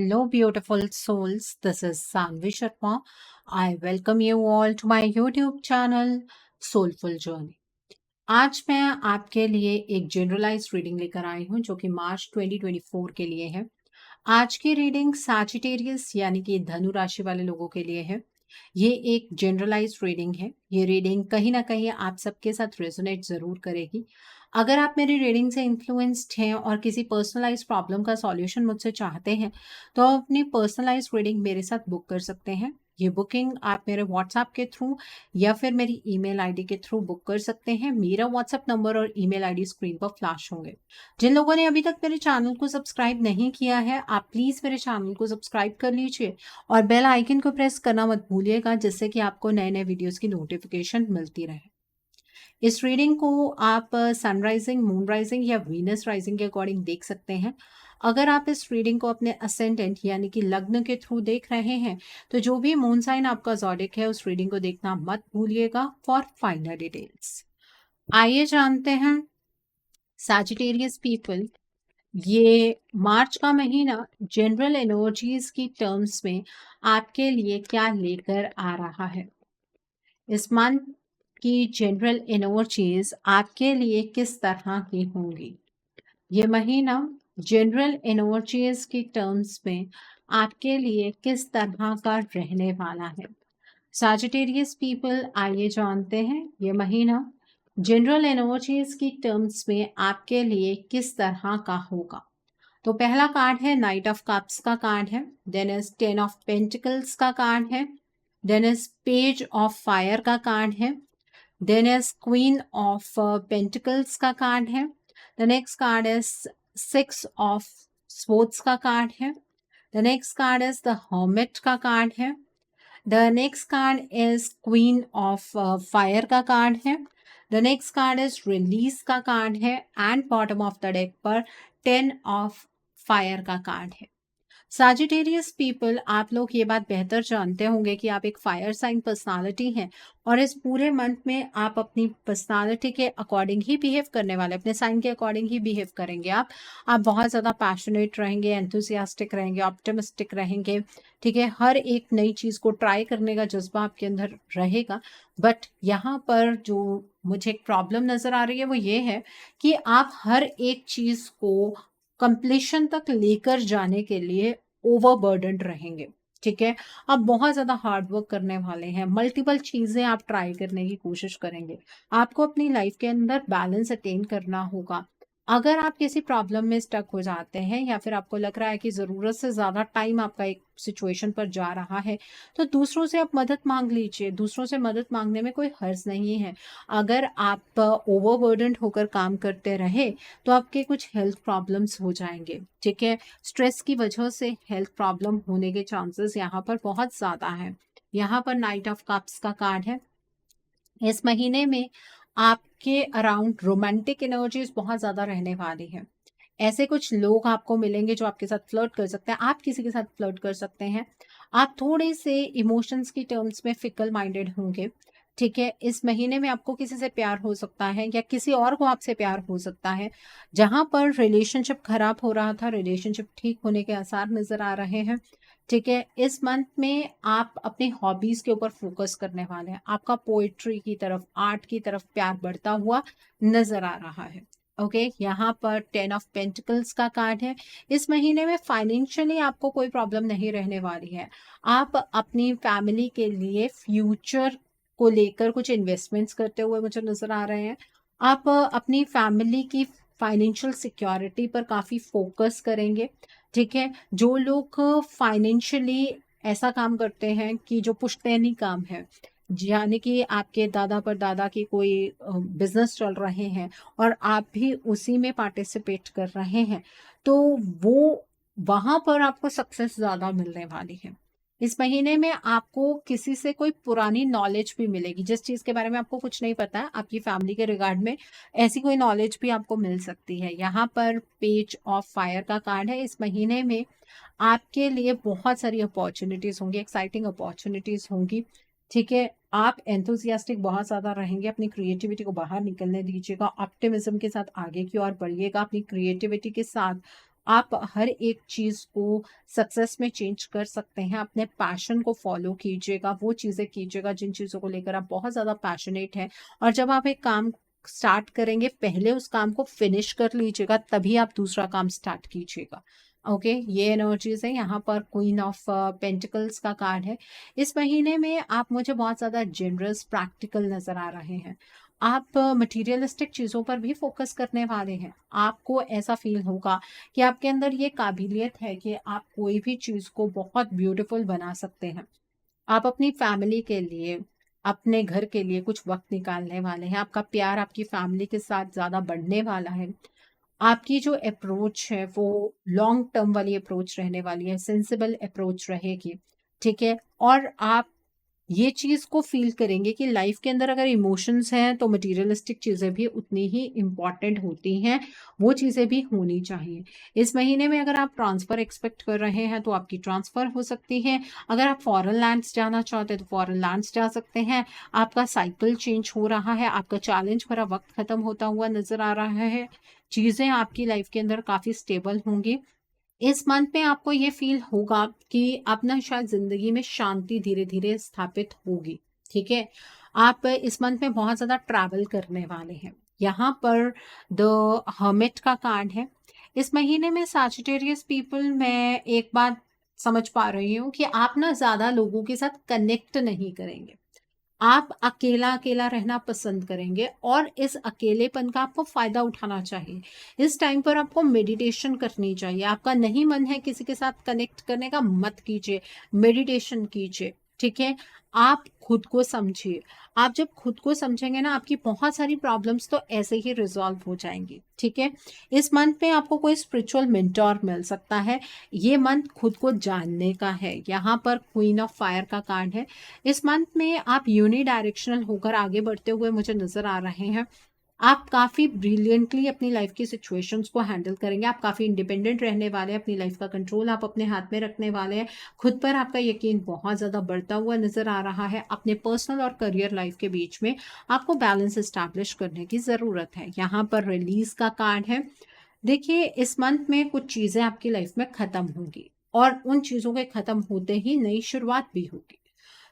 Hello, beautiful souls. This is Sanvi Sharma. I welcome you all to my YouTube channel Soulful Journey. आज मैं आपके लिए एक generalised reading लेकर आई हूं जो कि मार्च 2024 के लिए है। आज की रीडिंग सैजिटेरियस यानी कि धनु राशि वाले लोगों के लिए है। ये एक जनरलाइज्ड रीडिंग है। ये रीडिंग कहीं ना कहीं आप सबके साथ रेजोनेट जरूर करेगी। अगर आप मेरी रीडिंग से इन्फ्लुएंस्ड हैं और किसी पर्सनलाइज्ड प्रॉब्लम का सॉल्यूशन मुझसे चाहते हैं तो आप अपनी पर्सनलाइज्ड रीडिंग मेरे साथ बुक कर सकते हैं। ये बुकिंग आप मेरे व्हाट्सएप के थ्रू या फिर मेरी ईमेल आईडी के थ्रू बुक कर सकते हैं। मेरा व्हाट्सएप नंबर और ईमेल आईडी स्क्रीन पर फ्लैश होंगे। जिन लोगों ने अभी तक मेरे चैनल को सब्सक्राइब नहीं किया है आप प्लीज मेरे चैनल को सब्सक्राइब कर लीजिए और बेल आइकन को प्रेस करना मत भूलिएगा जिससे कि आपको नए नए वीडियोस की नोटिफिकेशन मिलती रहे। इस रीडिंग को आप सनराइजिंग, मून राइजिंग या वीनस राइजिंग के अकॉर्डिंग देख सकते हैं। अगर आप इस रीडिंग को अपने असेंडेंट यानी कि लग्न के थ्रू देख रहे हैं तो जो भी मून साइन आपका ज़ोडिक है उस रीडिंग को देखना मत भूलिएगा फॉर फाइनल डिटेल्स। आइए जानते हैं सैजिटेरियस पीपल ये मार्च का महीना जनरल एनर्जीज की टर्म्स में आपके लिए क्या लेकर आ रहा है। इस मंथ की जनरल एनर्जीज आपके लिए किस तरह की होंगी। ये महीना जनरल एनर्जीज की टर्म्स में आपके लिए किस तरह का रहने वाला है। सैजिटेरियस पीपल आइए जानते हैं ये महीना जनरल एनर्जीज की टर्म्स में आपके लिए किस तरह का होगा। तो पहला कार्ड है नाइट ऑफ कप्स का कार्ड है, देन इज 10 ऑफ पेंटिकल्स का कार्ड है, then is page of fire का कार्ड है, then is queen of pentacles का कार्ड है, the next card is 6 of swords का कार्ड है, the next card is the hermit का कार्ड है, the next card is queen of fire का card है, the next card is release का card है and bottom of the deck पर 10 of fire का कार्ड है। सैजिटेरियस पीपल आप लोग ये बात बेहतर जानते होंगे कि आप एक फायर साइन पर्सनालिटी हैं और इस पूरे मंथ में आप अपनी पर्सनालिटी के अकॉर्डिंग ही बिहेव करने वाले, अपने साइन के अकॉर्डिंग ही बिहेव करेंगे। आप बहुत ज़्यादा पैशनेट रहेंगे, एंथुसियास्टिक रहेंगे, ऑप्टिमिस्टिक रहेंगे, ठीक है। हर एक नई चीज़ को ट्राई करने का जज्बा आपके अंदर रहेगा। बट यहाँ पर जो मुझे एक प्रॉब्लम नज़र आ रही है वो ये है कि आप हर एक चीज़ को कंप्लीशन तक लेकर जाने के लिए ओवरबर्डन्ड रहेंगे, ठीक है। आप बहुत ज़्यादा हार्ड वर्क करने वाले हैं, मल्टीपल चीज़ें आप ट्राई करने की कोशिश करेंगे। आपको अपनी लाइफ के अंदर बैलेंस अटेन करना होगा। अगर आप किसी प्रॉब्लम में स्टक हो जाते हैं या फिर आपको लग रहा है कि ज़रूरत से ज़्यादा टाइम आपका एक सिचुएशन पर जा रहा है तो दूसरों से आप मदद मांग लीजिए। दूसरों से मदद मांगने में कोई हर्ज नहीं है। अगर आप ओवरबर्डन्ड होकर काम करते रहे तो आपके कुछ हेल्थ प्रॉब्लम्स हो जाएंगे, ठीक है। स्ट्रेस की वजह से हेल्थ प्रॉब्लम होने के चांसेस यहाँ पर बहुत ज़्यादा हैं। यहाँ पर नाइट ऑफ कप्स का कार्ड है। इस महीने में आपके अराउंड रोमांटिक एनर्जीज बहुत ज़्यादा रहने वाली है। ऐसे कुछ लोग आपको मिलेंगे जो आपके साथ फ्लर्ट कर सकते हैं, आप किसी के साथ फ्लर्ट कर सकते हैं। आप थोड़े से इमोशंस की टर्म्स में फिकल माइंडेड होंगे, ठीक है। इस महीने में आपको किसी से प्यार हो सकता है या किसी और को आपसे प्यार हो सकता है। जहां पर रिलेशनशिप खराब हो रहा था रिलेशनशिप ठीक होने के आसार नजर आ रहे हैं, ठीक है। इस मंथ में आप अपने हॉबीज के ऊपर फोकस करने वाले हैं। आपका पोएट्री की तरफ, आर्ट की तरफ प्यार बढ़ता हुआ नजर आ रहा है। ओके यहाँ पर 10 ऑफ पेंटिकल्स का कार्ड है। इस महीने में फाइनेंशियली आपको कोई प्रॉब्लम नहीं रहने वाली है। आप अपनी फैमिली के लिए फ्यूचर को लेकर कुछ इन्वेस्टमेंट्स करते हुए मुझे नजर आ रहे हैं। आप अपनी फैमिली की फाइनेंशियल सिक्योरिटी पर काफ़ी फोकस करेंगे, ठीक है। जो लोग फाइनेंशियली ऐसा काम करते हैं कि जो पुश्तैनी काम है, यानी कि आपके दादा पर दादा की कोई बिजनेस चल रहे हैं और आप भी उसी में पार्टिसिपेट कर रहे हैं तो वो वहाँ पर आपको सक्सेस ज़्यादा मिलने वाली है। इस महीने में आपको किसी से कोई पुरानी नॉलेज भी मिलेगी। जिस चीज़ के बारे में आपको कुछ नहीं पता है आपकी फैमिली के रिगार्ड में ऐसी कोई नॉलेज भी आपको मिल सकती है। यहाँ पर पेज ऑफ फायर का कार्ड है। इस महीने में आपके लिए बहुत सारी अपॉर्चुनिटीज़ होंगी, एक्साइटिंग अपॉर्चुनिटीज़ होंगी, ठीक है। आप एंथुसियास्टिक बहुत ज़्यादा रहेंगे, अपनी क्रिएटिविटी को बाहर निकलने दीजिएगा, ऑप्टिमिज्म के साथ आगे की ओर बढ़िएगा। अपनी क्रिएटिविटी के साथ आप हर एक चीज़ को सक्सेस में चेंज कर सकते हैं। अपने पैशन को फॉलो कीजिएगा, वो चीज़ें कीजिएगा जिन चीज़ों को लेकर आप बहुत ज़्यादा पैशनेट हैं। और जब आप एक काम स्टार्ट करेंगे, पहले उस काम को फिनिश कर लीजिएगा, तभी आप दूसरा काम स्टार्ट कीजिएगा। ओके, ये एनर्जीज है। यहाँ पर क्वीन ऑफ पेंटिकल्स का कार्ड है। इस महीने में आप मुझे बहुत ज़्यादा जेनरस, प्रैक्टिकल नज़र आ रहे हैं। आप मटेरियलिस्टिक चीज़ों पर भी फोकस करने वाले हैं। आपको ऐसा फील होगा कि आपके अंदर ये काबिलियत है कि आप कोई भी चीज़ को बहुत ब्यूटीफुल बना सकते हैं। आप अपनी फैमिली के लिए, अपने घर के लिए कुछ वक्त निकालने वाले हैं। आपका प्यार आपकी फैमिली के साथ ज़्यादा बढ़ने वाला है। आपकी जो अप्रोच है वो लॉन्ग टर्म वाली अप्रोच रहने वाली है, सेंसिबल अप्रोच रहेगी, ठीक है? और आप ये चीज़ को फ़ील करेंगे कि लाइफ के अंदर अगर इमोशंस हैं तो मटेरियलिस्टिक चीज़ें भी उतनी ही इम्पॉर्टेंट होती हैं, वो चीज़ें भी होनी चाहिए। इस महीने में अगर आप ट्रांसफ़र एक्सपेक्ट कर रहे हैं तो आपकी ट्रांसफ़र हो सकती है। अगर आप फॉरेन लैंड्स जाना चाहते हैं तो फॉरेन लैंड्स जा सकते हैं। आपका साइकिल चेंज हो रहा है, आपका चैलेंज भरा वक़्त ख़त्म होता हुआ नज़र आ रहा है। चीज़ें आपकी लाइफ के अंदर काफ़ी स्टेबल होंगी। इस मंथ में आपको ये फील होगा कि आप ना शायद ज़िंदगी में शांति धीरे-धीरे स्थापित होगी, ठीक है? आप इस मंथ में बहुत ज़्यादा ट्रैवल करने वाले हैं। यहाँ पर द हर्मिट का कार्ड है। इस महीने में सैजिटेरियस पीपल, मैं एक बात समझ पा रही हूँ कि आप ना ज़्यादा लोगों के साथ कनेक्ट नहीं करेंगे। आप अकेला-अकेला रहना पसंद करेंगे और इस अकेलेपन का आपको फ़ायदा उठाना चाहिए। इस टाइम पर आपको मेडिटेशन करनी चाहिए। आपका नहीं मन है किसी के साथ कनेक्ट करने का, मत कीजिए, मेडिटेशन कीजिए, ठीक है? आप खुद को समझिए। आप जब खुद को समझेंगे ना, आपकी बहुत सारी प्रॉब्लम्स तो ऐसे ही रिज़ॉल्व हो जाएँगी, ठीक है? इस मंथ में आपको कोई स्पिरिचुअल मेंटर मिल सकता है। ये मंथ खुद को जानने का है। यहाँ पर क्वीन ऑफ फायर का कार्ड है। इस मंथ में आप यूनिडायरेक्शनल होकर आगे बढ़ते हुए मुझे नज़र आ रहे हैं। आप काफ़ी ब्रिलियंटली अपनी लाइफ की सिचुएशंस को हैंडल करेंगे। आप काफ़ी इंडिपेंडेंट रहने वाले हैं। अपनी लाइफ का कंट्रोल आप अपने हाथ में रखने वाले हैं। खुद पर आपका यकीन बहुत ज़्यादा बढ़ता हुआ नज़र आ रहा है। अपने पर्सनल और करियर लाइफ के बीच में आपको बैलेंस एस्टैब्लिश करने की ज़रूरत है। यहाँ पर रिलीज़ का कार्ड है। देखिए, इस मंथ में कुछ चीज़ें आपकी लाइफ में ख़त्म होंगी और उन चीज़ों के ख़त्म होते ही नई शुरुआत भी होगी।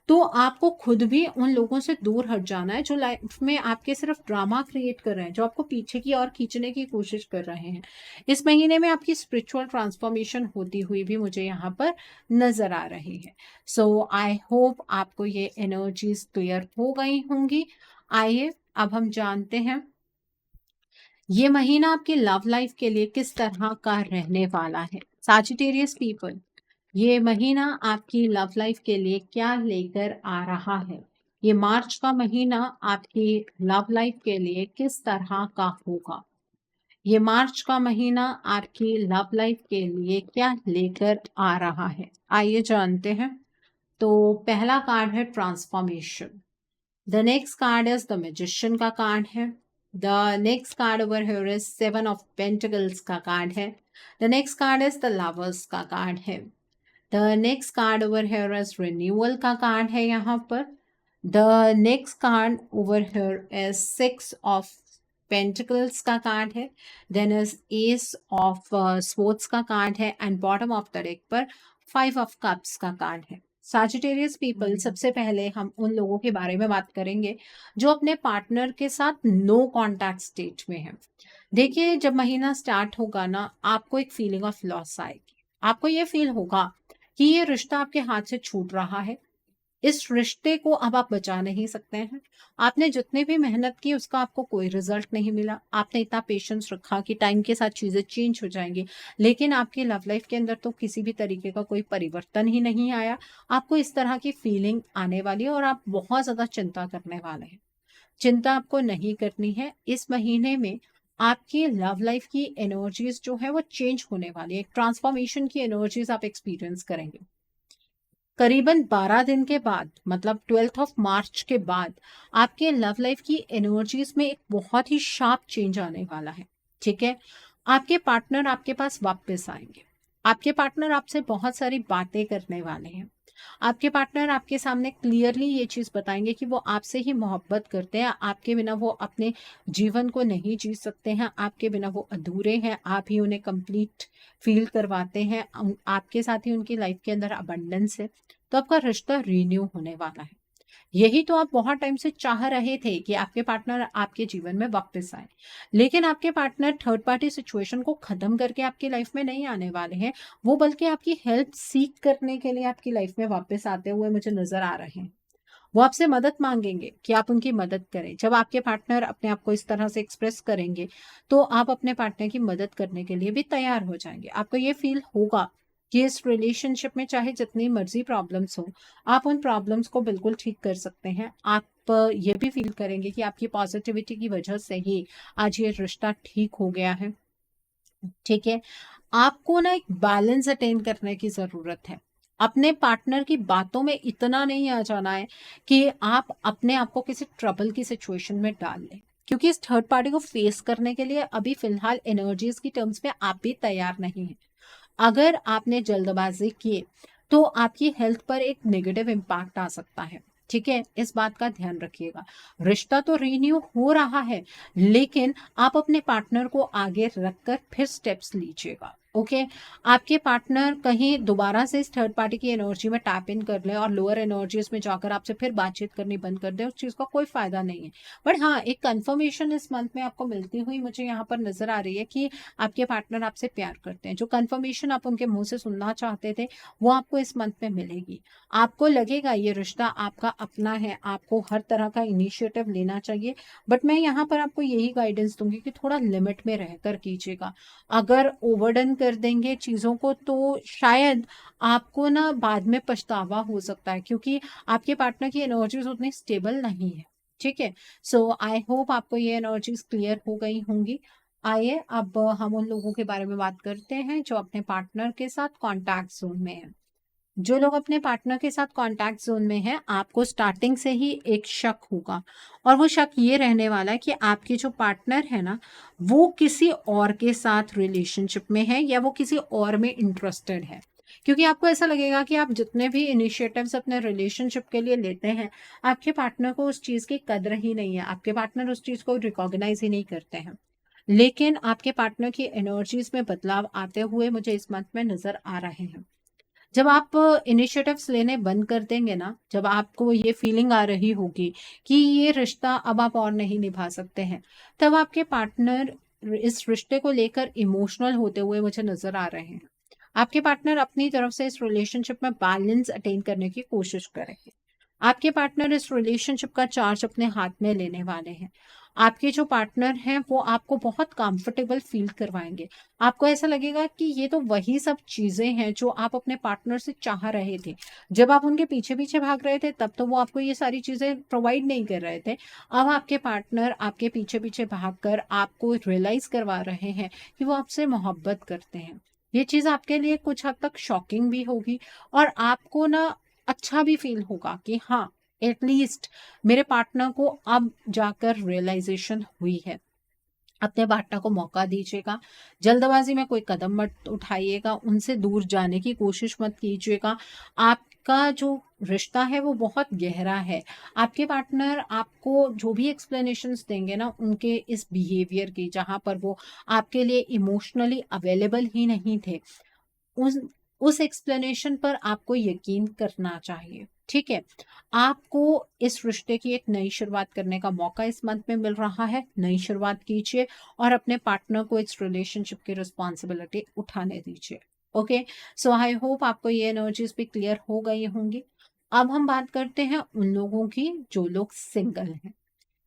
तो आपको खुद भी उन लोगों से दूर हट जाना है जो लाइफ में आपके सिर्फ ड्रामा क्रिएट कर रहे हैं, जो आपको पीछे की ओर खींचने की कोशिश कर रहे हैं। इस महीने में आपकी स्पिरिचुअल ट्रांसफॉर्मेशन होती हुई भी मुझे यहाँ पर नज़र आ रही है। सो आई होप आपको ये एनर्जीज क्लियर हो गई होंगी। आइए अब हम जानते हैं ये महीना आपकी लव लाइफ के लिए किस तरह का रहने वाला है। सैजिटेरियस पीपल, ये महीना आपकी लव लाइफ के लिए क्या लेकर आ रहा है? ये मार्च का महीना आपकी लव लाइफ के लिए किस तरह का होगा? ये मार्च का महीना आपकी लव लाइफ के लिए क्या लेकर आ रहा है? आइए जानते हैं। तो पहला कार्ड है transformation. The next card is the magician का कार्ड है। The next card over here is seven of pentacles का कार्ड है। The next card is the lovers का कार्ड है। The next card over here is renewal का card है यहाँ पर। The next card over here is six of pentacles का card है। Then is ace of swords का कार्ड है and bottom of the deck पर फाइव ऑफ कप्स का कार्ड है। सैजिटेरियस पीपल, सबसे पहले हम उन लोगों के बारे में बात करेंगे जो अपने पार्टनर के साथ नो कॉन्टैक्ट स्टेट में है। देखिए, जब महीना स्टार्ट होगा ना, आपको एक फीलिंग ऑफ लॉस आएगी। आपको ये फील होगा कि ये रिश्ता आपके हाथ से छूट रहा है। इस रिश्ते को अब आप बचा नहीं सकते हैं। आपने जितनी भी मेहनत की उसका आपको कोई रिजल्ट नहीं मिला। आपने इतना पेशेंस रखा कि टाइम के साथ चीज़ें चेंज हो जाएँगी, लेकिन आपकी लव लाइफ के अंदर तो किसी भी तरीके का कोई परिवर्तन ही नहीं आया। आपको इस तरह की फीलिंग आने वाली है और आप बहुत ज़्यादा चिंता करने वाले हैं। चिंता आपको नहीं करनी है। इस महीने में आपकी लव लाइफ की एनर्जीज जो है वो चेंज होने वाली है। एक ट्रांसफॉर्मेशन की एनर्जीज आप एक्सपीरियंस करेंगे। करीबन 12 दिन के बाद, मतलब 12th ऑफ मार्च के बाद आपके लव लाइफ की एनर्जीज में एक बहुत ही शार्प चेंज आने वाला है, ठीक है? आपके पार्टनर आपके पास वापस आएंगे। आपके पार्टनर आपसे बहुत सारी बातें करने वाले हैं। आपके पार्टनर आपके सामने क्लियरली ये चीज़ बताएँगे कि वो आपसे ही मोहब्बत करते हैं, आपके बिना वो अपने जीवन को नहीं जी सकते हैं, आपके बिना वो अधूरे हैं, आप ही उन्हें कंप्लीट फ़ील करवाते हैं, आपके साथ ही उनकी लाइफ़ के अंदर अबंडेंस है, तो आपका रिश्ता रिन्यू होने वाला है। यही तो आप बहुत टाइम से चाह रहे थे कि आपके पार्टनर आपके जीवन में वापस आए। लेकिन आपके पार्टनर थर्ड पार्टी सिचुएशन को ख़त्म करके आपकी लाइफ में नहीं आने वाले हैं। वो बल्कि आपकी हेल्प सीक करने के लिए आपकी लाइफ में वापस आते हुए मुझे नज़र आ रहे हैं। वो आपसे मदद माँगेंगे कि आप उनकी मदद करें। जब आपके पार्टनर अपने आप को इस तरह से एक्सप्रेस करेंगे, तो आप अपने पार्टनर की मदद करने के लिए भी तैयार हो जाएँगे। आपको ये फ़ील होगा कि इस रिलेशनशिप में चाहे जितनी मर्ज़ी प्रॉब्लम्स हों, आप उन प्रॉब्लम्स को बिल्कुल ठीक कर सकते हैं। आप ये भी फ़ील करेंगे कि आपकी पॉज़िटिविटी की वजह से ही आज ये रिश्ता ठीक हो गया है। ठीक है? आपको ना एक बैलेंस अटेन करने की ज़रूरत है। अपने पार्टनर की बातों में इतना नहीं आ जाना है कि आप अपने आप को किसी ट्रबल की सिचुएशन में डाल लें। क्योंकि इस थर्ड पार्टी को फेस करने के लिए अभी फ़िलहाल एनर्जीज़ की टर्म्स में आप भी तैयार नहीं हैं। अगर आपने जल्दबाज़ी की, तो आपकी हेल्थ पर एक नेगेटिव इम्पैक्ट आ सकता है। ठीक है? इस बात का ध्यान रखिएगा। रिश्ता तो रिन्यू हो रहा है, लेकिन आप अपने पार्टनर को आगे रखकर फिर स्टेप्स लीजिएगा। ओके? आपके पार्टनर कहीं दोबारा से इस थर्ड पार्टी की एनर्जी में टैप इन कर लें और लोअर एनर्जीज़ में जाकर आपसे फिर बातचीत करनी बंद कर दें, उस चीज़ का कोई फ़ायदा नहीं है। बट हाँ, एक कन्फर्मेशन इस मंथ में आपको मिलती हुई मुझे यहाँ पर नज़र आ रही है कि आपके पार्टनर आपसे प्यार करते हैं। जो कन्फर्मेशन आप उनके मुँह से सुनना चाहते थे, वो आपको इस मंथ में मिलेगी। आपको लगेगा ये रिश्ता आपका अपना है, आपको हर तरह का इनिशिएटिव लेना चाहिए। बट मैं यहाँ पर आपको यही गाइडेंस दूँगी कि थोड़ा लिमिट में रहकर कीजिएगा। अगर ओवरडन कर देंगे चीज़ों को तो शायद आपको ना बाद में पछतावा हो सकता है, क्योंकि आपके पार्टनर की एनर्जीज़ उतनी स्टेबल नहीं है। ठीक है? सो आई होप आपको ये एनर्जीज़ क्लियर हो गई होंगी। आइए अब हम उन लोगों के बारे में बात करते हैं जो अपने पार्टनर के साथ कॉन्टैक्ट ज़ोन में हैं। जो लोग अपने पार्टनर के साथ कॉन्टैक्ट ज़ोन में हैं, आपको स्टार्टिंग से ही एक शक होगा, और वो शक ये रहने वाला है कि आपके जो पार्टनर है ना, वो किसी और के साथ रिलेशनशिप में है या वो किसी और में इंटरेस्टेड है। क्योंकि आपको ऐसा लगेगा कि आप जितने भी इनिशिएटिव्स अपने रिलेशनशिप के लिए लेते हैं, आपके पार्टनर को उस चीज़ की कदर ही नहीं है, आपके पार्टनर उस चीज़ को रिकॉग्नाइज़ ही नहीं करते हैं। लेकिन आपके पार्टनर की एनर्जीज़ में बदलाव आते हुए मुझे इस मंथ में नज़र आ रहे हैं। जब आप इनिशिएटिव्स लेने बंद कर देंगे ना, जब आपको ये फीलिंग आ रही होगी कि ये रिश्ता अब आप और नहीं निभा सकते हैं, तब आपके पार्टनर इस रिश्ते को लेकर इमोशनल होते हुए मुझे नज़र आ रहे हैं। आपके पार्टनर अपनी तरफ से इस रिलेशनशिप में बैलेंस अटेन करने की कोशिश करेंगे। आपके पार्टनर इस रिलेशनशिप का चार्ज अपने हाथ में लेने वाले हैं। आपके जो पार्टनर हैं वो आपको बहुत कंफर्टेबल फील करवाएँगे। आपको ऐसा लगेगा कि ये तो वही सब चीज़ें हैं जो आप अपने पार्टनर से चाह रहे थे। जब आप उनके पीछे-पीछे भाग रहे थे तब तो वो आपको ये सारी चीज़ें प्रोवाइड नहीं कर रहे थे। अब आपके पार्टनर आपके पीछे-पीछे भागकर आपको रियलाइज़ करवा रहे हैं कि वो आपसे मोहब्बत करते हैं। ये चीज़ आपके लिए कुछ हद तक शॉकिंग भी होगी, और आपको ना अच्छा भी फ़ील होगा कि हाँ, एटलीस्ट मेरे पार्टनर को अब जाकर रियलाइज़ेशन हुई है। अपने पार्टनर को मौका दीजिएगा। जल्दबाज़ी में कोई कदम मत उठाइएगा, उनसे दूर जाने की कोशिश मत कीजिएगा। आपका जो रिश्ता है वो बहुत गहरा है। आपके पार्टनर आपको जो भी एक्सप्लेनेशंस देंगे ना उनके इस बिहेवियर की, जहाँ पर वो आपके लिए इमोशनली अवेलेबल ही नहीं थे, उस उस एक्सप्लेनेशन पर आपको यकीन करना चाहिए, ठीक है? आपको इस रिश्ते की एक नई शुरुआत करने का मौका इस मंथ में मिल रहा है। नई शुरुआत कीजिए और अपने पार्टनर को इस रिलेशनशिप की रिस्पॉन्सिबिलिटी उठाने दीजिए। ओके? सो आई होप आपको ये एनर्जीज़ भी क्लियर हो गई होंगी। अब हम बात करते हैं उन लोगों की जो लोग सिंगल हैं।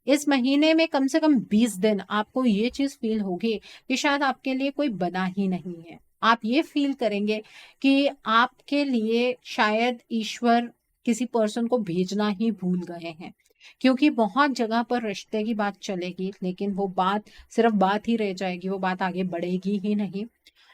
इस महीने में कम से कम 20 दिन आपको ये चीज़ फ़ील होगी कि शायद आपके लिए कोई बना ही नहीं है। आप ये फ़ील करेंगे कि आपके लिए शायद ईश्वर किसी पर्सन को भेजना ही भूल गए हैं। क्योंकि बहुत जगह पर रिश्ते की बात चलेगी, लेकिन वो बात सिर्फ़ बात ही रह जाएगी, वो बात आगे बढ़ेगी ही नहीं।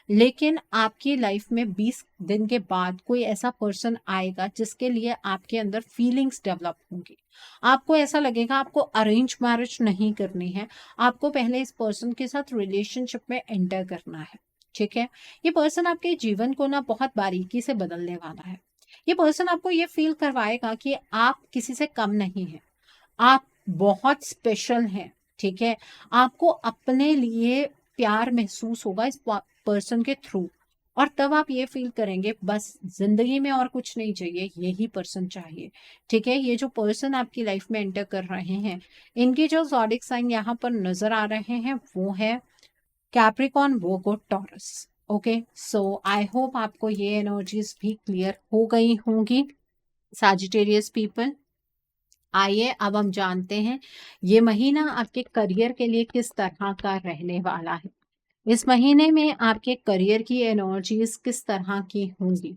लेकिन आपकी लाइफ में 20 दिन के बाद कोई ऐसा पर्सन आएगा जिसके लिए आपके अंदर फीलिंग्स डेवलप होंगी। आपको ऐसा लगेगा आपको अरेंज मैरिज नहीं करनी है, आपको पहले इस पर्सन के साथ रिलेशनशिप में एंटर करना है। ठीक है? ये पर्सन आपके जीवन को ना बहुत बारीकी से बदलने वाला है। ये पर्सन आपको ये फील करवाएगा कि आप किसी से कम नहीं हैं, आप बहुत स्पेशल हैं, ठीक है? आपको अपने लिए प्यार महसूस होगा इस पर्सन के थ्रू, और तब आप ये फील करेंगे बस ज़िंदगी में और कुछ नहीं चाहिए, यही पर्सन चाहिए, ठीक है? ये जो पर्सन आपकी लाइफ में एंटर कर रहे हैं, इनके जो ज़ोडिएक साइन यहाँ पर नज़र आ रहे हैं वो है Capricorn, Virgo, taurus. Okay, so I hope आपको ये एनर्जीज भी क्लियर हो गई होंगी सैजिटेरियस पीपल। आइए अब हम जानते हैं ये महीना आपके करियर के लिए किस तरह का रहने वाला है। इस महीने में आपके करियर की एनर्जीज किस तरह की होंगी,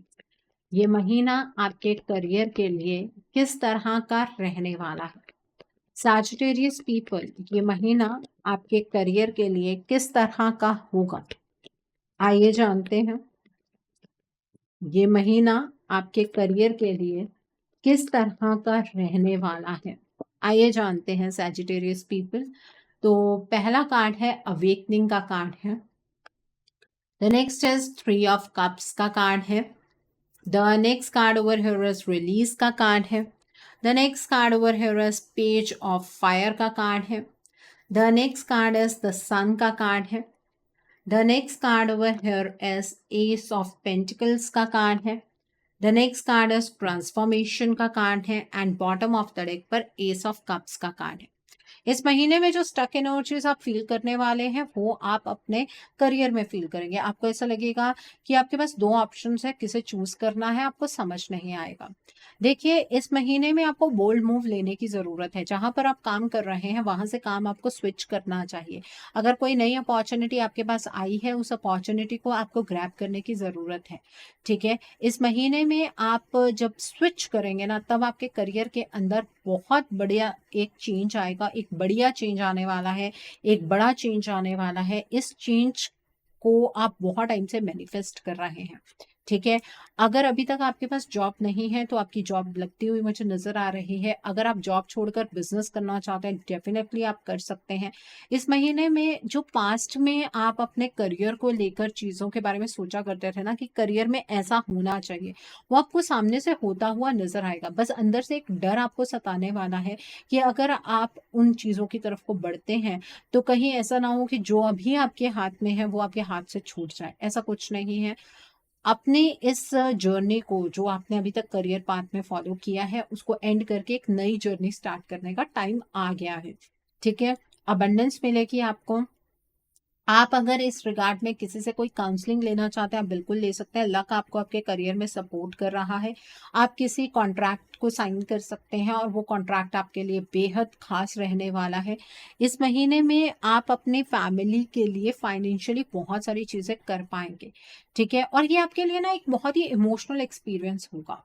ये महीना आपके करियर के लिए किस तरह का रहने वाला है। सैजिटेरियस पीपल, ये महीना आपके करियर के लिए किस तरह का होगा, आइए जानते हैं ये महीना आपके करियर के लिए किस तरह का रहने वाला है। आइए जानते हैं सैजिटेरियस पीपल। तो पहला कार्ड है अवेकनिंग का कार्ड है। The next is 3 of cups का कार्ड है। The next card over here is release का कार्ड है। The next card over here is page of fire का कार्ड है। The next card is the sun का card है। The next card over here is ace of pentacles का card है। The next card is transformation का card है and bottom of the deck पर S of cups का card है। इस महीने में जो स्टक एनर्जीज आप फील करने वाले हैं वो आप अपने करियर में फील करेंगे। आपको ऐसा लगेगा कि आपके पास दो ऑप्शंस है, किसे चूज करना है आपको समझ नहीं आएगा। देखिए, इस महीने में आपको बोल्ड मूव लेने की जरूरत है। जहां पर आप काम कर रहे हैं वहां से काम आपको स्विच करना चाहिए। अगर कोई नई अपॉर्चुनिटी आपके पास आई है, उस अपॉर्चुनिटी को आपको ग्रैब करने की जरूरत है, ठीक है? इस महीने में आप जब स्विच करेंगे ना, तब आपके करियर के अंदर बहुत बढ़िया एक चेंज आएगा, एक बढ़िया चेंज आने वाला है, एक बड़ा चेंज आने वाला है। इस चेंज को आप बहुत टाइम से मैनिफेस्ट कर रहे हैं, ठीक है? अगर अभी तक आपके पास जॉब नहीं है तो आपकी जॉब लगती हुई मुझे नजर आ रही है। अगर आप जॉब छोड़कर बिजनेस करना चाहते हैं, डेफिनेटली आप कर सकते हैं। इस महीने में जो पास्ट में आप अपने करियर को लेकर चीजों के बारे में सोचा करते थे ना कि करियर में ऐसा होना चाहिए, वो आपको सामने से होता हुआ नजर आएगा। बस अंदर से एक डर आपको सताने वाला है कि अगर आप उन चीजों की तरफ को बढ़ते हैं तो कहीं ऐसा ना हो कि जो अभी आपके हाथ में है वो आपके हाथ से छूट जाए। ऐसा कुछ नहीं है। अपने इस जर्नी को जो आपने अभी तक करियर पाथ में फॉलो किया है उसको एंड करके एक नई जर्नी स्टार्ट करने का टाइम आ गया है, ठीक है? अबंडेंस मिलेगी आपको। आप अगर इस रिगार्ड में किसी से कोई काउंसलिंग लेना चाहते हैं, आप बिल्कुल ले सकते हैं। लक आपको आपके करियर में सपोर्ट कर रहा है। आप किसी कॉन्ट्रैक्ट को साइन कर सकते हैं और वो कॉन्ट्रैक्ट आपके लिए बेहद खास रहने वाला है। इस महीने में आप अपने फैमिली के लिए फाइनेंशियली बहुत सारी चीजें कर पाएंगे, ठीक है? और ये आपके लिए ना एक बहुत ही इमोशनल एक्सपीरियंस होगा।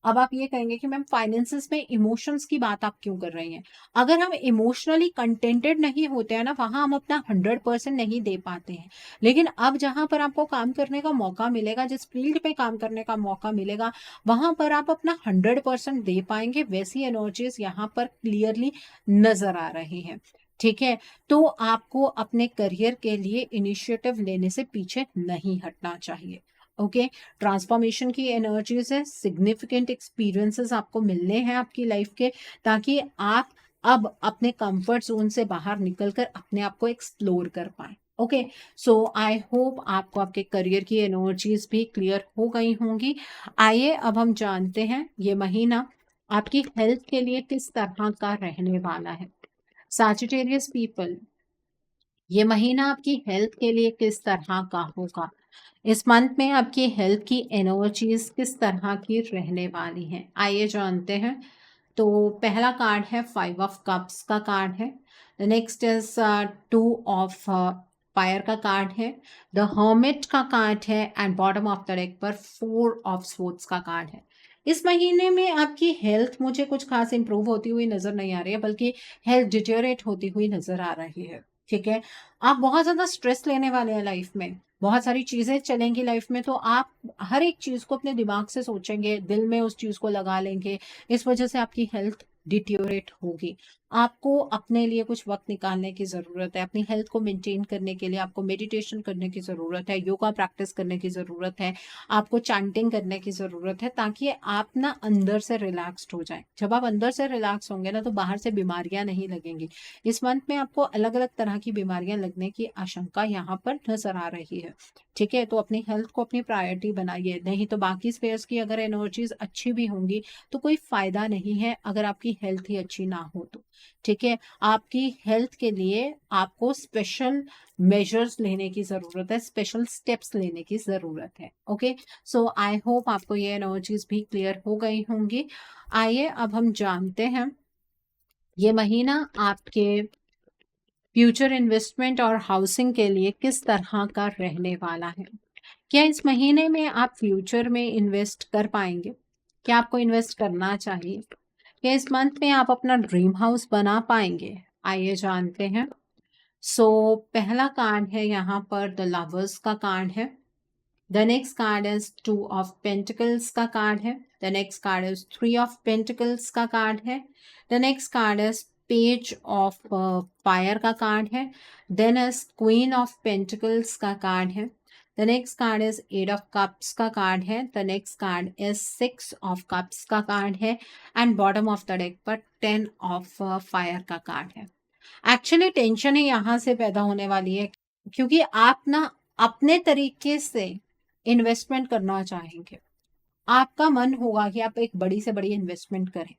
अब आप ये कहेंगे कि मैम फाइनेंसेस में इमोशंस की बात आप क्यों कर रही हैं? अगर हम इमोशनली कंटेंटेड नहीं होते हैं ना, वहां हम अपना 100% नहीं दे पाते हैं। लेकिन अब जहां पर आपको काम करने का मौका मिलेगा, जिस फील्ड पे काम करने का मौका मिलेगा, वहां पर आप अपना 100% दे पाएंगे। वैसी एनर्जीज यहाँ पर क्लियरली नजर आ रही हैं, ठीक है? तो आपको अपने करियर के लिए इनिशिएटिव लेने से पीछे नहीं हटना चाहिए। ओके, ट्रांसफॉर्मेशन की एनर्जीज है, सिग्निफिकेंट एक्सपीरियंसेस आपको मिलने हैं आपकी लाइफ के, ताकि आप अब अपने कंफर्ट जोन से बाहर निकलकर अपने आप को एक्सप्लोर कर पाए। ओके, सो आई होप आपको आपके करियर की एनर्जीज भी क्लियर हो गई होंगी। आइए अब हम जानते हैं ये महीना आपकी हेल्थ के लिए किस तरह का रहने वाला है। सैजिटेरियस पीपल, ये महीना आपकी हेल्थ के लिए किस तरह का होगा। इस मंथ में आपकी हेल्थ की एनर्जीज किस तरह की रहने वाली हैं, आइए जानते हैं। तो पहला कार्ड है 5 ऑफ कप्स का कार्ड है। The next is 2 of fire का कार्ड है। द हर्मिट का कार्ड है and bottom of the deck पर 4 ऑफ स्वॉर्ड्स का कार्ड है। इस महीने में आपकी हेल्थ मुझे कुछ खास इंप्रूव होती हुई नजर नहीं आ रही है, बल्कि हेल्थ डिटेरियोरेट होती हुई नजर आ रही है, ठीक है? आप बहुत ज्यादा स्ट्रेस लेने वाले हैं लाइफ में, बहुत सारी चीजें चलेंगी लाइफ में, तो आप हर एक चीज को अपने दिमाग से सोचेंगे, दिल में उस चीज को लगा लेंगे। इस वजह से आपकी हेल्थ डिटियोरेट होगी। आपको अपने लिए कुछ वक्त निकालने की ज़रूरत है। अपनी हेल्थ को मेंटेन करने के लिए आपको मेडिटेशन करने की ज़रूरत है, योगा प्रैक्टिस करने की ज़रूरत है, आपको चैंटिंग करने की ज़रूरत है, ताकि आप ना अंदर से रिलैक्स्ड हो जाएं। जब आप अंदर से रिलैक्स होंगे ना, तो बाहर से बीमारियां नहीं लगेंगी। इस मंथ में आपको अलग अलग तरह की बीमारियां लगने की आशंका यहाँ पर नजर आ रही है। ठीक है, तो अपनी हेल्थ को अपनी प्रायोरिटी बनाइए, नहीं तो बाकी स्पेयर्स की अगर एनर्जीज अच्छी भी होंगी तो कोई फायदा नहीं है अगर आपकी हेल्थ ही अच्छी ना हो तो। ठीक है, आपकी हेल्थ के लिए आपको स्पेशल मेजर्स लेने की जरूरत है, स्पेशल स्टेप्स लेने की जरूरत है। ओके, सो आई होप आपको ये एनर्जीज भी क्लियर हो गई होंगी। आइए अब हम जानते हैं ये महीना आपके फ्यूचर इन्वेस्टमेंट और हाउसिंग के लिए किस तरह का रहने वाला है। क्या इस महीने में आप फ्यूचर में इन्वेस्ट कर पाएंगे? क्या आपको इन्वेस्ट करना चाहिए? क्या इस मंथ में आप अपना ड्रीम हाउस बना पाएंगे? आइए जानते हैं। सो पहला कार्ड है यहाँ पर द लवर्स का कार्ड है। The next card is two of pentacles का कार्ड है। The next card is three of pentacles का कार्ड है। The next card is page of fire का कार्ड है। Then is queen of pentacles का card है। The next card is eight of cups का card है। The next card is six of cups का card है। And bottom of the deck पर 10 of fire का कार्ड है। एक्चुअली टेंशन ही यहाँ से पैदा होने वाली है, क्योंकि आप ना अपने तरीके से इन्वेस्टमेंट करना चाहेंगे। आपका मन होगा कि आप एक बड़ी से बड़ी इन्वेस्टमेंट करें,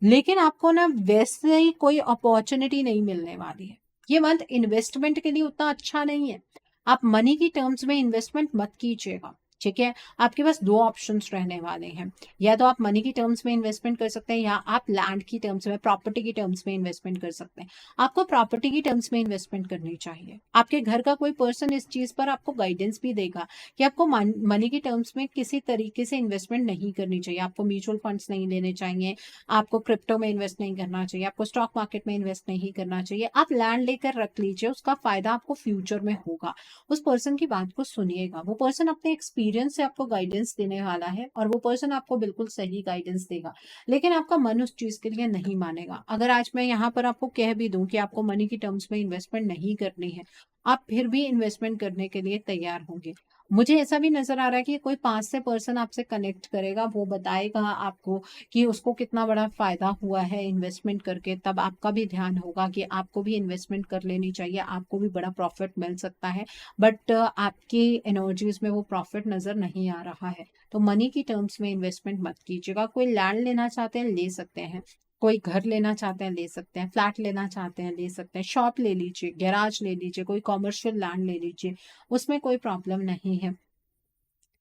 लेकिन आपको ना वैसे ही कोई अपॉर्चुनिटी नहीं मिलने वाली है। ये मंथ इन्वेस्टमेंट के लिए उतना अच्छा नहीं है। आप मनी की टर्म्स में इन्वेस्टमेंट मत कीजिएगा। ठीक है, आपके पास दो ऑप्शंस रहने वाले हैं। या तो आप मनी की टर्म्स में इन्वेस्टमेंट कर सकते हैं, या आप लैंड की टर्म्स में, प्रॉपर्टी की टर्म्स में इन्वेस्टमेंट कर सकते हैं। आपको प्रॉपर्टी की टर्म्स में इन्वेस्टमेंट करनी चाहिए। आपके घर का कोई पर्सन इस चीज पर आपको गाइडेंस भी देगा कि आपको मनी की टर्म्स में किसी तरीके से इन्वेस्टमेंट नहीं करनी चाहिए। आपको म्यूचुअल फंड्स नहीं लेने चाहिए, आपको क्रिप्टो में इन्वेस्ट नहीं करना चाहिए, आपको स्टॉक मार्केट में इन्वेस्ट नहीं करना चाहिए। आप लैंड लेकर रख लीजिए, उसका फायदा आपको फ्यूचर में होगा। उस पर्सन की बात को सुनिएगा। वो पर्सन अपने एक्सपीरियंस से आपको गाइडेंस देने वाला है, और वो पर्सन आपको बिल्कुल सही गाइडेंस देगा। लेकिन आपका मन उस चीज के लिए नहीं मानेगा। अगर आज मैं यहाँ पर आपको कह भी दूं कि आपको मनी की टर्म्स में इन्वेस्टमेंट नहीं करनी है, आप फिर भी इन्वेस्टमेंट करने के लिए तैयार होंगे। मुझे ऐसा भी नजर आ रहा है कि कोई 5 से पर्सन आपसे कनेक्ट करेगा, वो बताएगा आपको कि उसको कितना बड़ा फायदा हुआ है इन्वेस्टमेंट करके। तब आपका भी ध्यान होगा कि आपको भी इन्वेस्टमेंट कर लेनी चाहिए, आपको भी बड़ा प्रॉफिट मिल सकता है। बट आपकी एनर्जीज में वो प्रॉफिट नजर नहीं आ रहा है। तो मनी की टर्म्स में इन्वेस्टमेंट मत कीजिएगा। कोई लैंड लेना चाहते हैं ले सकते हैं, कोई घर लेना चाहते हैं ले सकते हैं, फ्लैट लेना चाहते हैं ले सकते हैं, शॉप ले लीजिए, गैराज ले लीजिए, कोई कॉमर्शियल लैंड ले लीजिए, उसमें कोई प्रॉब्लम नहीं है।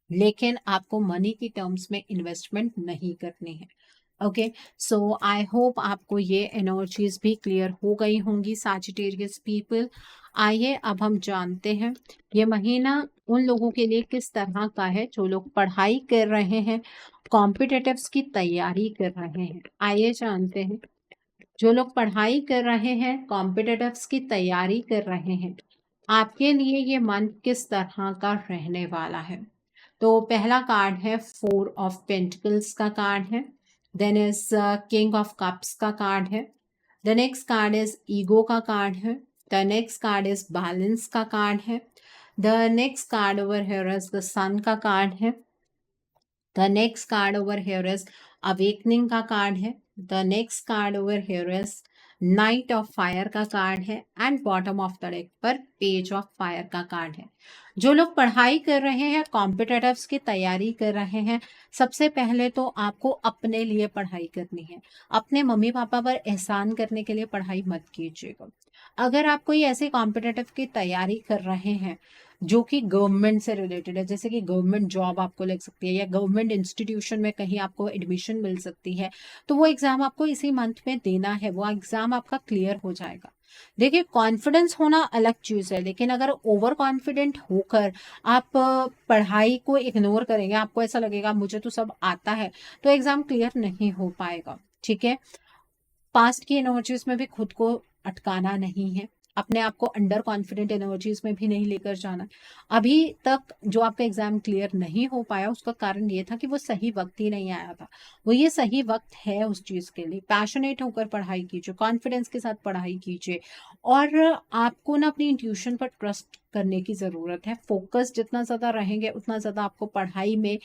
लेकिन आपको मनी की टर्म्स में इन्वेस्टमेंट नहीं करनी है। ओके, सो आई होप आपको ये एनर्जीज भी क्लियर हो गई होंगी सैजिटेरियस पीपल। आइए अब हम जानते हैं ये महीना उन लोगों के लिए किस तरह का है जो लोग पढ़ाई कर रहे हैं, कॉम्पिटिटिव्स की तैयारी कर रहे हैं। आइए जानते हैं, जो लोग पढ़ाई कर रहे हैं, कॉम्पिटिटिव्स की तैयारी कर रहे हैं, आपके लिए ये मंथ किस तरह का रहने वाला है। तो पहला कार्ड है 4 ऑफ पेंटिकल्स का कार्ड है। Then is king of cups का कार्ड है। The next card is ego का कार्ड है। The next card is balance का कार्ड है। The next card over here is the sun का कार्ड है। The next card over here is awakening का card है। The next card over here is knight of fire का card है। And bottom of the deck पर page of fire का card है। जो लोग पढ़ाई कर रहे हैं, कॉम्पिटिटिव्स की तैयारी कर रहे हैं, सबसे पहले तो आपको अपने लिए पढ़ाई करनी है। अपने मम्मी पापा पर एहसान करने के लिए पढ़ाई मत कीजिएगा। अगर आप कोई ऐसे कॉम्पिटिटिव की तैयारी कर रहे हैं जो कि गवर्नमेंट से रिलेटेड है, जैसे कि गवर्नमेंट जॉब आपको लग सकती है, या गवर्नमेंट इंस्टीट्यूशन में कहीं आपको एडमिशन मिल सकती है, तो वो एग्जाम आपको इसी मंथ में देना है। वो एग्जाम आपका क्लियर हो जाएगा। देखिए, कॉन्फिडेंस होना अलग चीज है, लेकिन अगर ओवर कॉन्फिडेंट होकर आप पढ़ाई को इग्नोर करेंगे, आपको ऐसा लगेगा मुझे तो सब आता है, तो एग्जाम क्लियर नहीं हो पाएगा। ठीक है, पास्ट की एनर्जीज में भी खुद को अटकाना नहीं है। अपने आप को अंडर कॉन्फिडेंट एनर्जीज में भी नहीं लेकर जाना है। अभी तक जो आपका एग्जाम क्लियर नहीं हो पाया उसका कारण ये था कि वो सही वक्त ही नहीं आया था। वो ये सही वक्त है उस चीज के लिए। पैशनेट होकर पढ़ाई कीजिए, कॉन्फिडेंस के साथ पढ़ाई कीजिए, और आपको ना अपनी इंट्यूशन पर ट्रस्ट करने की जरूरत है। फोकस जितना ज्यादा रहेंगे उतना ज्यादा आपको पढ़ाई में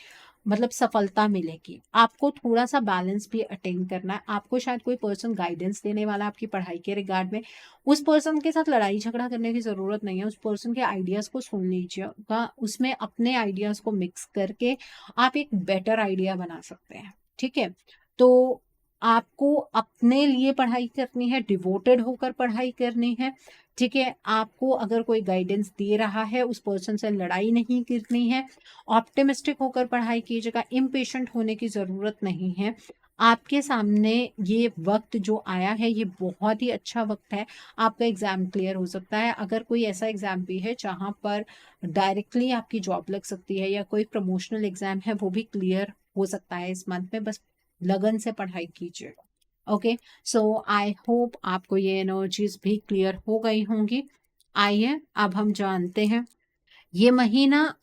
मतलब सफलता मिलेगी। आपको थोड़ा सा बैलेंस भी अटेन करना है। आपको शायद कोई पर्सन गाइडेंस देने वाला है आपकी पढ़ाई के रिगार्ड में, उस पर्सन के साथ लड़ाई झगड़ा करने की जरूरत नहीं है। उस पर्सन के आइडियाज को सुन लीजिएगा, उसमें अपने आइडियाज को मिक्स करके आप एक बेटर आइडिया बना सकते हैं। ठीक है, तो आपको अपने लिए पढ़ाई करनी है, डिवोटेड होकर पढ़ाई करनी है। ठीक है, आपको अगर कोई गाइडेंस दे रहा है उस पर्सन से लड़ाई नहीं करनी है। ऑप्टिमिस्टिक होकर पढ़ाई कीजिएगा, इम्पेशेंट होने की जरूरत नहीं है। आपके सामने ये वक्त जो आया है ये बहुत ही अच्छा वक्त है, आपका एग्जाम क्लियर हो सकता है। अगर कोई ऐसा एग्जाम भी है जहां पर डायरेक्टली आपकी जॉब लग सकती है या कोई प्रमोशनल एग्जाम है, वो भी क्लियर हो सकता है इस मंथ में। बस लगन से पढ़ाई कीजिए। ओके, सो आई होप आपको ये एनर्जीज भी क्लियर हो गई होंगी। आइए अब हम जानते हैं ये महीना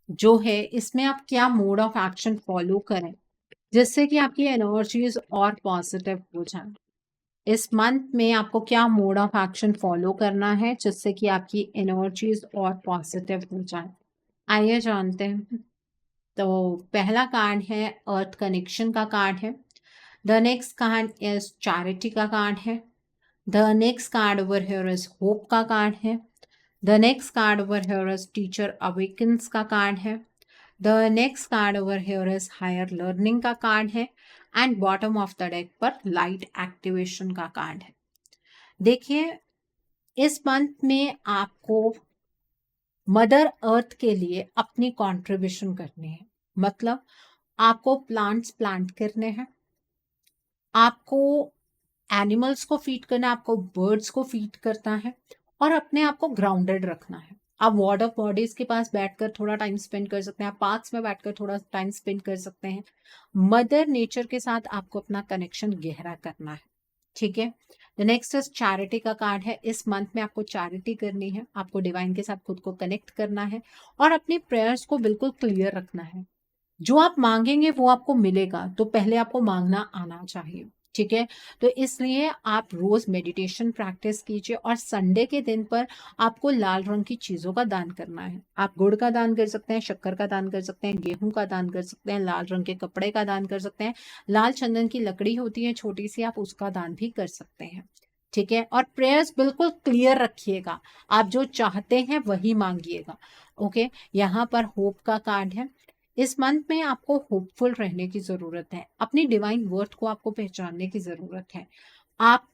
जो है इसमें आप क्या मोड ऑफ एक्शन फॉलो करें जिससे कि आपकी एनर्जीज और पॉजिटिव हो जाए। इस मंथ में आपको क्या मोड ऑफ एक्शन फॉलो करना है जिससे कि आपकी एनर्जीज और पॉजिटिव हो जाए। आइए जानते हैं। तो पहला कार्ड है अर्थ कनेक्शन का कार्ड है। The next card is charity का कार्ड है। The next card over here is hope का कार्ड है। The next card over here is teacher awakens का कार्ड है। The next card over here is higher learning का card है। And bottom of the deck पर light activation का card है। देखिए, इस मंथ में आपको मदर अर्थ के लिए अपनी कंट्रीब्यूशन करनी है। मतलब आपको प्लांट्स प्लांट करने हैं, आपको एनिमल्स को फीड करना है, आपको बर्ड्स को फीड करना है, और अपने आप को ग्राउंडेड रखना है। आप वाटर बॉडीज के पास बैठकर थोड़ा टाइम स्पेंड कर सकते हैं, आप पार्क्स में बैठकर थोड़ा टाइम स्पेंड कर सकते हैं। मदर नेचर के साथ आपको अपना कनेक्शन गहरा करना है। ठीक है, द नेक्स्ट इज चैरिटी का कार्ड है। इस मंथ में आपको चैरिटी करनी है, आपको डिवाइन के साथ खुद को कनेक्ट करना है और अपनी प्रेयर्स को बिल्कुल क्लियर रखना है। जो आप मांगेंगे वो आपको मिलेगा, तो पहले आपको मांगना आना चाहिए। ठीक है, तो इसलिए आप रोज मेडिटेशन प्रैक्टिस कीजिए, और संडे के दिन पर आपको लाल रंग की चीजों का दान करना है। आप गुड़ का दान कर सकते हैं, शक्कर का दान कर सकते हैं, गेहूं का दान कर सकते हैं, लाल रंग के कपड़े का दान कर सकते हैं, लाल चंदन की लकड़ी होती है छोटी सी, आप उसका दान भी कर सकते हैं। ठीक है, और प्रेयर्स बिल्कुल क्लियर रखिएगा, आप जो चाहते हैं वही मांगिएगा। ओके, यहाँ पर होप का कार्ड है। इस मंथ में आपको होपफुल रहने की जरूरत है, अपनी डिवाइन वर्थ को आपको पहचानने की जरूरत है। आप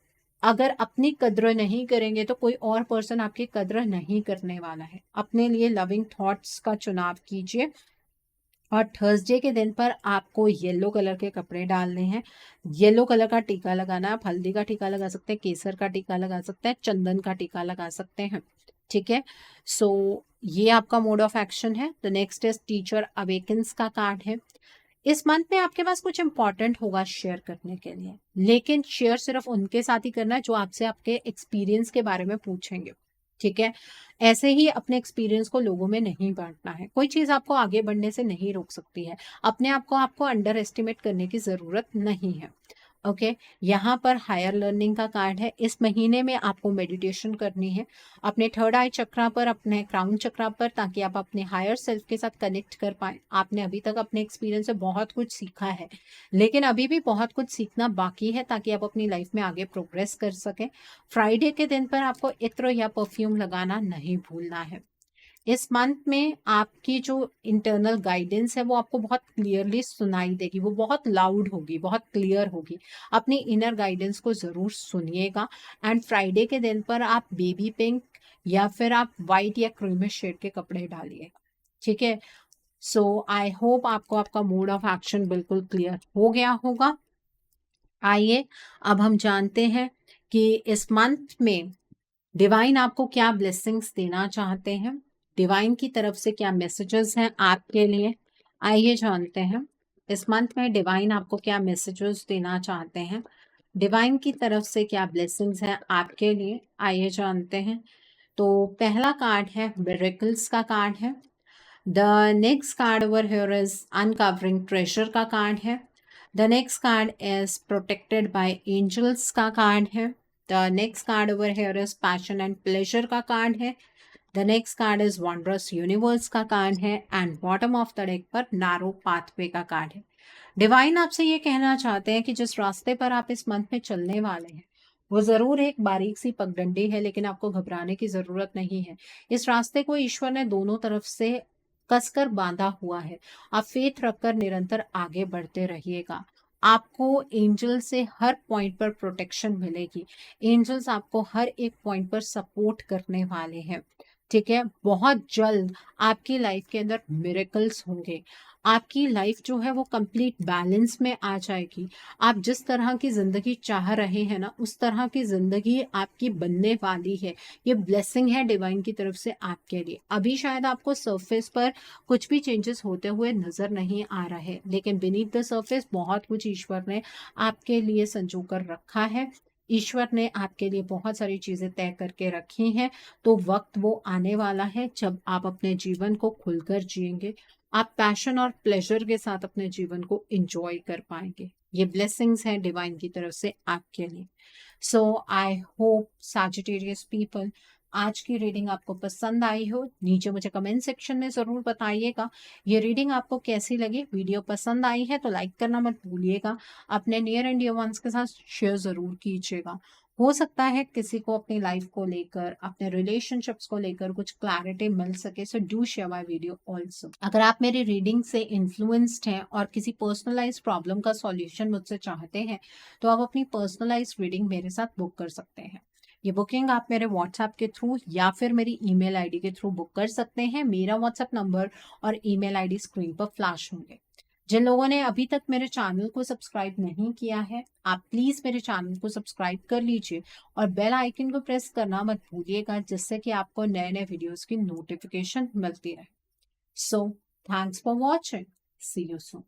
अगर अपनी कद्र नहीं करेंगे तो कोई और पर्सन आपकी कद्र नहीं करने वाला है। अपने लिए लविंग थॉट्स का चुनाव कीजिए, और थर्सडे के दिन पर आपको येलो कलर के कपड़े डालने हैं, येलो कलर का टीका लगाना है। आप हल्दी का टीका लगा सकते हैं, केसर का टीका लगा सकते हैं, चंदन का टीका लगा सकते हैं। ठीक है, सो ये आपका मोड ऑफ एक्शन है। The next is teacher awakens का कार्ड है। इस मंथ में आपके पास कुछ इंपॉर्टेंट होगा शेयर करने के लिए, लेकिन शेयर सिर्फ उनके साथ ही करना है जो आपसे आपके एक्सपीरियंस के बारे में पूछेंगे। ठीक है, ऐसे ही अपने एक्सपीरियंस को लोगों में नहीं बांटना है। कोई चीज आपको आगे बढ़ने से नहीं रोक सकती है। अपने आप को आपको अंडर एस्टिमेट करने की जरूरत नहीं है। ओके, यहाँ पर हायर लर्निंग का कार्ड है। इस महीने में आपको मेडिटेशन करनी है अपने थर्ड आई चक्रा पर, अपने क्राउन चक्रा पर, ताकि आप अपने हायर सेल्फ के साथ कनेक्ट कर पाए। आपने अभी तक अपने एक्सपीरियंस से बहुत कुछ सीखा है, लेकिन अभी भी बहुत कुछ सीखना बाकी है ताकि आप अपनी लाइफ में आगे प्रोग्रेस कर सकें। फ्राइडे के दिन पर आपको इत्र या परफ्यूम लगाना नहीं भूलना है। इस मंथ में आपकी जो इंटरनल गाइडेंस है वो आपको बहुत क्लियरली सुनाई देगी, वो बहुत लाउड होगी, बहुत क्लियर होगी। अपनी इनर गाइडेंस को जरूर सुनिएगा। एंड फ्राइडे के दिन पर आप बेबी पिंक या फिर आप वाइट या क्रीमिश शेड के कपड़े डालिए। ठीक है, सो आई होप आपको आपका मोड ऑफ एक्शन बिल्कुल क्लियर हो गया होगा। आइए अब हम जानते हैं कि इस मंथ में डिवाइन आपको क्या ब्लेसिंग्स देना चाहते हैं, डिवाइन की तरफ से क्या मैसेजेस हैं आपके लिए। आइए जानते हैं इस मंथ में डिवाइन आपको क्या मैसेजेस देना चाहते हैं। डिवाइन की तरफ से क्या ब्लेसिंग्स हैं आपके लिए, आइए जानते हैं। तो पहला कार्ड है मिरेकल्स का कार्ड है। The next card over here is uncovering treasure का कार्ड है। The next card is protected by angels का कार्ड है। The next card over here is passion and pleasure का कार्ड है। The next card is wondrous universe का card है and bottom of the deck पर narrow pathway का card है। Divine आपसे ये कहना चाहते हैं कि जिस रास्ते पर आप इस मंथ में चलने वाले हैं वो जरूर एक बारीक सी पगडंडी है, लेकिन आपको घबराने की जरूरत नहीं है। इस रास्ते को ईश्वर ने दोनों तरफ से कसकर बांधा हुआ है। आप फेथ रखकर निरंतर आगे बढ़ते रहिएगा। आपको एंजल से हर पॉइंट पर प्रोटेक्शन मिलेगी। एंजल्स आपको हर एक पॉइंट पर सपोर्ट करने वाले हैं। ठीक है, बहुत जल्द आपकी लाइफ के अंदर मिरेकल्स होंगे। आपकी लाइफ जो है वो कंप्लीट बैलेंस में आ जाएगी। आप जिस तरह की जिंदगी चाह रहे हैं ना, उस तरह की जिंदगी आपकी बनने वाली है। ये ब्लेसिंग है डिवाइन की तरफ से आपके लिए। अभी शायद आपको सरफेस पर कुछ भी चेंजेस होते हुए नजर नहीं आ रहा है, लेकिन बीनीथ द सरफेस बहुत कुछ ईश्वर ने आपके लिए संजो कर रखा है। ईश्वर ने आपके लिए बहुत सारी चीजें तय करके रखी हैं। तो वक्त वो आने वाला है जब आप अपने जीवन को खुलकर जिएंगे। आप पैशन और प्लेजर के साथ अपने जीवन को एंजॉय कर पाएंगे। ये ब्लेसिंग्स हैं डिवाइन की तरफ से आपके लिए। सो आई होप सैजिटेरियस पीपल आज की रीडिंग आपको पसंद आई हो। नीचे मुझे कमेंट सेक्शन में जरूर बताइएगा ये रीडिंग आपको कैसी लगी। वीडियो पसंद आई है तो लाइक करना मत भूलिएगा। अपने नियर एंड डियर वंस के साथ शेयर जरूर कीजिएगा। हो सकता है किसी को अपनी लाइफ को लेकर, अपने रिलेशनशिप्स को लेकर कुछ क्लैरिटी मिल सके। So do share my video also. अगर आप मेरी रीडिंग से इन्फ्लुएंस्ड हैं और किसी पर्सनलाइज प्रॉब्लम का सॉल्यूशन मुझसे चाहते हैं तो आप अपनी पर्सनलाइज रीडिंग मेरे साथ बुक कर सकते हैं। ये बुकिंग आप मेरे व्हाट्सएप के थ्रू या फिर मेरी ईमेल आईडी के थ्रू बुक कर सकते हैं। मेरा व्हाट्सएप नंबर और ईमेल आईडी स्क्रीन पर फ्लैश होंगे। जिन लोगों ने अभी तक मेरे चैनल को सब्सक्राइब नहीं किया है, आप प्लीज मेरे चैनल को सब्सक्राइब कर लीजिए और बेल आइकन को प्रेस करना मत भूलिएगा, जिससे कि आपको नए नए वीडियोस की नोटिफिकेशन मिलती रहे। So thanks for watching. See you soon.